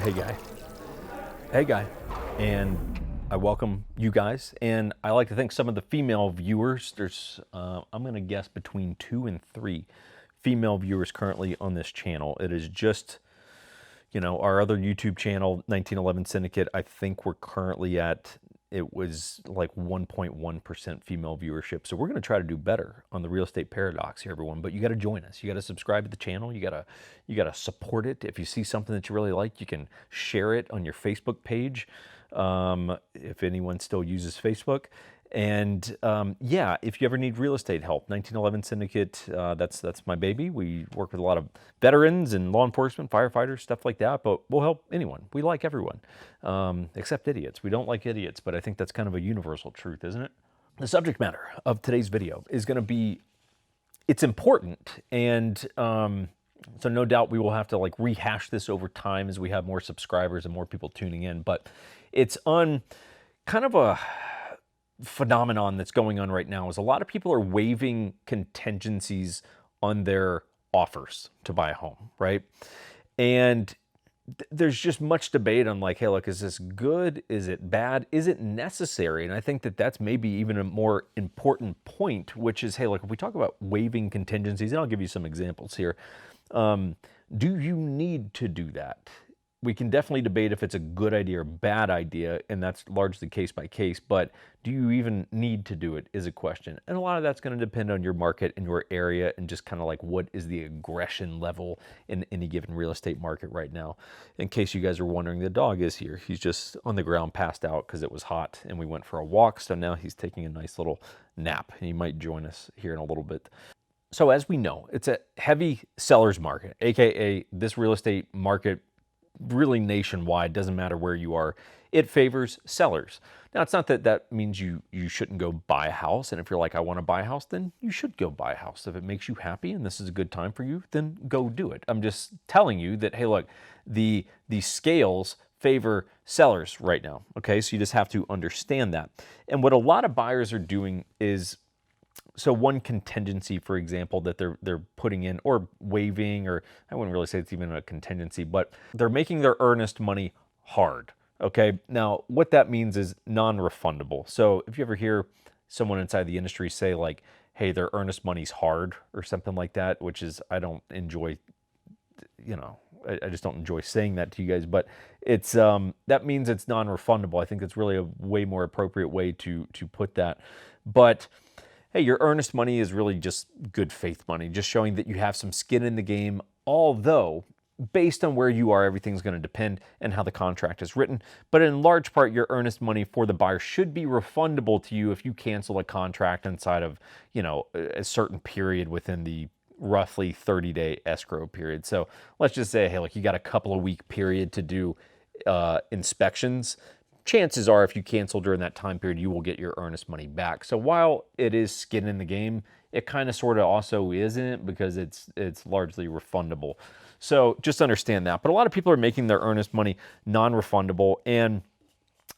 Hey guy. Hey guy. And I welcome you guys. And I like to think some of the female viewers, there's, I'm going to guess between 2 and 3 female viewers currently on this channel. It is just, our other YouTube channel, 1911 Syndicate, I think we're currently at, it was like 1.1% female viewership. So we're going to try to do better on the Real Estate Paradox here, everyone. But you got to join us. You got to subscribe to the channel. You got to support it. If you see something that you really like, you can share it on your Facebook page. If anyone still uses Facebook. And yeah, if you ever need real estate help, 1911 Syndicate, that's my baby. We work with a lot of veterans and law enforcement, firefighters, stuff like that, but we'll help anyone. We like everyone, except idiots. We don't like idiots, but I think that's kind of a universal truth, isn't it? The subject matter of today's video is going to be, it's important, and so no doubt we will have to like rehash this over time as we have more subscribers and more people tuning in, but it's on kind of a phenomenon that's going on right now is a lot of people are waiving contingencies on their offers to buy a home, right? And there's just much debate on like, hey, look, is this good? Is it bad? Is it necessary? And I think that that's maybe even a more important point, which is, hey, look, if we talk about waiving contingencies, and I'll give you some examples here, do you need to do that? We can definitely debate if it's a good idea or bad idea, and that's largely case by case, but do you even need to do it is a question. And a lot of that's going to depend on your market and your area and just kind of like what is the aggression level in any given real estate market right now. In case you guys are wondering, the dog is here. He's just on the ground passed out because it was hot and we went for a walk, so now he's taking a nice little nap. He might join us here in a little bit. So as we know, it's a heavy seller's market, aka this real estate market really nationwide, doesn't matter where you are, it favors sellers. Now, it's not that that means you shouldn't go buy a house. And if you're like, I want to buy a house, then you should go buy a house. If it makes you happy and this is a good time for you, then go do it. I'm just telling you that, hey, look, the scales favor sellers right now. Okay, so you just have to understand that. And what a lot of buyers are doing is, so one contingency, for example, that they're putting in or waiving, or I wouldn't really say it's even a contingency, but they're making their earnest money hard. Okay, now what that means is non-refundable. So if you ever hear someone inside the industry say like, hey, their earnest money's hard or something like that, which is, I don't enjoy, I just don't enjoy saying that to you guys, but it's that means it's non-refundable. I think it's really a way more appropriate way to put that. But hey, your earnest money is really just good faith money, just showing that you have some skin in the game, although based on where you are, everything's going to depend and how the contract is written. But in large part, your earnest money for the buyer should be refundable to you if you cancel a contract inside of, a certain period within the roughly 30-day escrow period. So let's just say, hey, look, you got a couple of week period to do inspections. Chances are if you cancel during that time period, you will get your earnest money back. So while it is skin in the game, it kind of sort of also isn't, because it's largely refundable. So just understand that. But a lot of people are making their earnest money non-refundable, and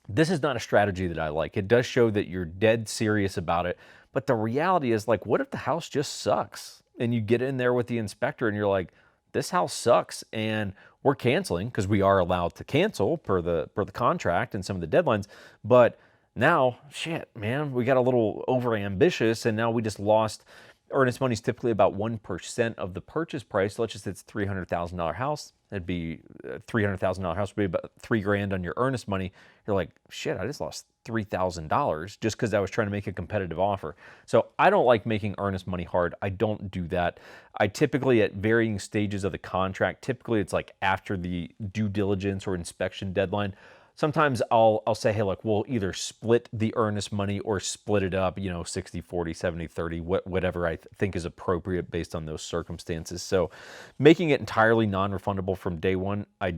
this is not a strategy that I like. It does show that you're dead serious about it, but the reality is, like, what if the house just sucks? And you get in there with the inspector and you're like, this house sucks and we're canceling, because we are allowed to cancel per the contract and some of the deadlines. But now, shit, man, we got a little over ambitious and now we just lost. Earnest money is typically about 1% of the purchase price. So let's just say it's $300,000 house. It'd be $300,000 house would be about $3,000 on your earnest money. You're like, shit, I just lost $3,000 just because I was trying to make a competitive offer. So I don't like making earnest money hard. I don't do that. I typically, at varying stages of the contract, typically it's like after the due diligence or inspection deadline, sometimes I'll say, hey, look, we'll either split the earnest money or split it up, 60, 40, 70, 30, whatever I think is appropriate based on those circumstances. So making it entirely non-refundable from day one, I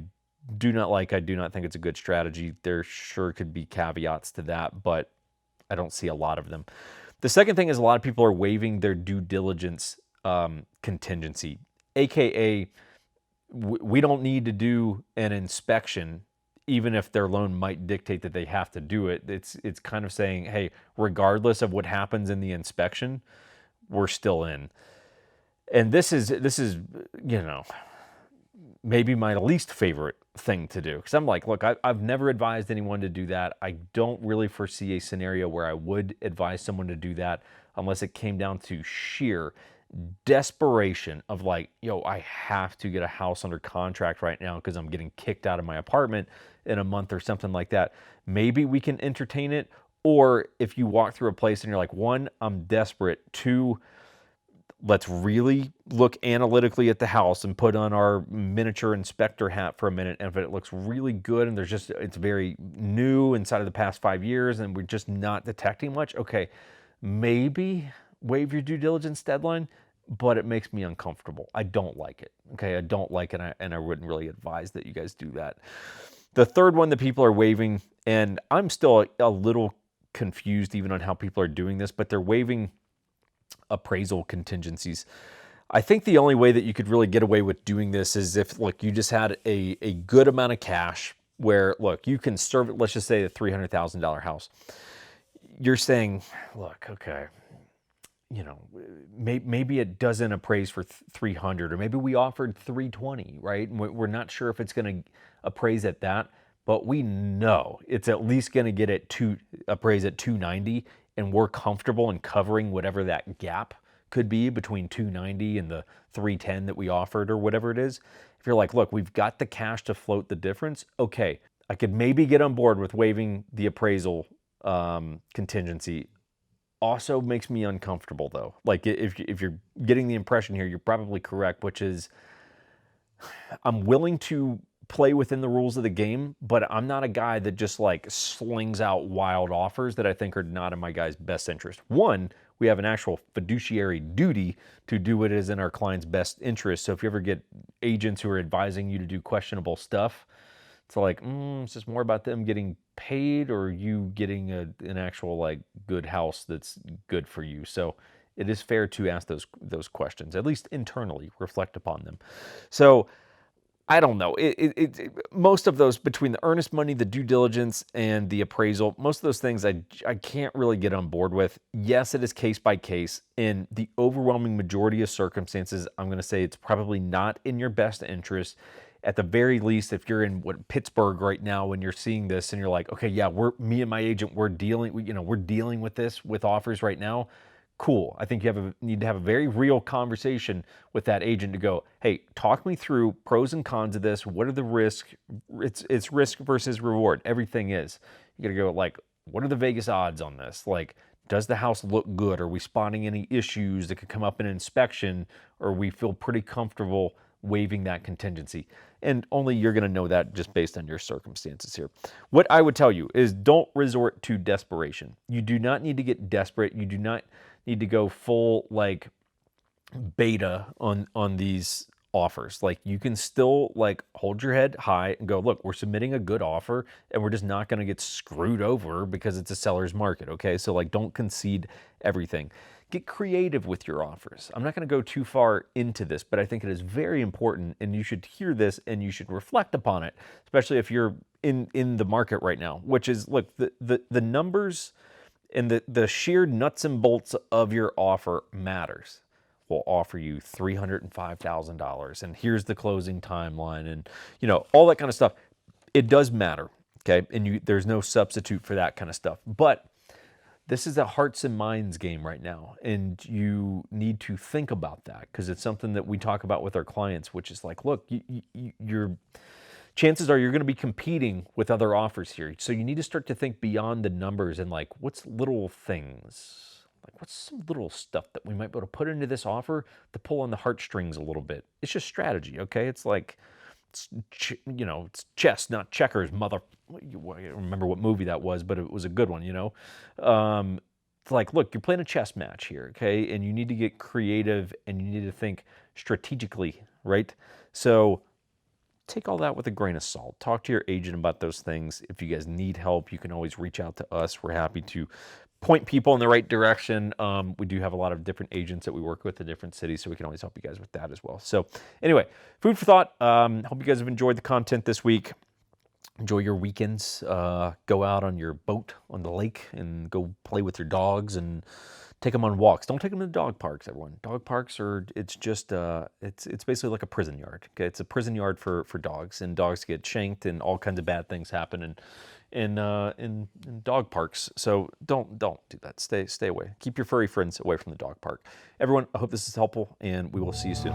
do not like. I do not think it's a good strategy. There sure could be caveats to that, but I don't see a lot of them. The second thing is a lot of people are waiving their due diligence contingency, AKA we don't need to do an inspection even if their loan might dictate that they have to do it. It's kind of saying, hey, regardless of what happens in the inspection, we're still in. And this is, maybe my least favorite thing to do. Because I'm like, look, I've never advised anyone to do that. I don't really foresee a scenario where I would advise someone to do that unless it came down to sheer desperation of like, yo, I have to get a house under contract right now because I'm getting kicked out of my apartment in a month or something like that. Maybe we can entertain it. Or if you walk through a place and you're like, one, I'm desperate. Two, let's really look analytically at the house and put on our miniature inspector hat for a minute. And if it looks really good and it's very new inside of the past 5 years and we're just not detecting much, okay, maybe waive your due diligence deadline, but it makes me uncomfortable. I don't like it. Okay, I don't like it, and I wouldn't really advise that you guys do that. The third one that people are waiving, and I'm still a little confused even on how people are doing this, but they're waiving appraisal contingencies. I think the only way that you could really get away with doing this is if, look, you just had a good amount of cash where, look, you can serve it, let's just say a $300,000 house. You're saying, look, okay, you know, maybe it doesn't appraise for 300, or maybe we offered 320, right? And we're not sure if it's going to appraise at that, but we know it's at least going to get it to appraise at 290, and we're comfortable in covering whatever that gap could be between 290 and the 310 that we offered or whatever it is. If you're like, look, we've got the cash to float the difference, okay, I could maybe get on board with waiving the appraisal contingency. Also makes me uncomfortable though. Like if you're getting the impression here, you're probably correct, which is I'm willing to play within the rules of the game, but I'm not a guy that just like slings out wild offers that I think are not in my guy's best interest. One, we have an actual fiduciary duty to do what is in our client's best interest. So if you ever get agents who are advising you to do questionable stuff, it's like, it's just more about them getting paid or you getting an actual like good house that's good for you. So it is fair to ask those questions, at least internally, reflect upon them. So I don't know. Most of those, between the earnest money, the due diligence, and the appraisal, most of those things I can't really get on board with. Yes, it is case by case. In the overwhelming majority of circumstances, I'm going to say it's probably not in your best interest. At the very least, if you're in Pittsburgh right now when you're seeing this and you're like, okay, yeah, me and my agent, we're dealing with this with offers right now. Cool. I think you need to have a very real conversation with that agent to go, hey, talk me through pros and cons of this. What are the risks? It's risk versus reward. Everything is. You got to go like, what are the Vegas odds on this? Like, does the house look good? Are we spotting any issues that could come up in inspection? Or we feel pretty comfortable waiving that contingency? And only you're going to know that just based on your circumstances here. What I would tell you is don't resort to desperation. You do not need to get desperate. You do not need to go full like beta on these offers. Like you can still like hold your head high and go, look, we're submitting a good offer and we're just not going to get screwed over because it's a seller's market. Okay. So like don't concede everything. Get creative with your offers. I'm not going to go too far into this, but I think it is very important and you should hear this and you should reflect upon it, especially if you're in the market right now, which is, look, the numbers and the sheer nuts and bolts of your offer matters. We'll offer you $305,000 and here's the closing timeline and, all that kind of stuff. It does matter, okay? And there's no substitute for that kind of stuff. But this is a hearts and minds game right now, and you need to think about that because it's something that we talk about with our clients, which is like, look, your chances are you're going to be competing with other offers here. So you need to start to think beyond the numbers and like, what's little things? Like, what's some little stuff that we might be able to put into this offer to pull on the heartstrings a little bit? It's just strategy, okay? It's like, it's chess, not checkers, mother. I don't remember what movie that was, but it was a good one, It's like, look, you're playing a chess match here, okay? And you need to get creative and you need to think strategically, right? So take all that with a grain of salt. Talk to your agent about those things. If you guys need help, you can always reach out to us. We're happy to point people in the right direction. We do have a lot of different agents that we work with in different cities, so we can always help you guys with that as well. So anyway, food for thought. Hope you guys have enjoyed the content this week. Enjoy your weekends. Go out on your boat on the lake and go play with your dogs and take them on walks. Don't take them to dog parks, everyone. Dog parks are, it's just, it's basically like a prison yard. Okay, it's a prison yard for dogs, and dogs get shanked and all kinds of bad things happen in dog parks. So don't do that. Stay away. Keep your furry friends away from the dog park. Everyone, I hope this is helpful, and we will see you soon.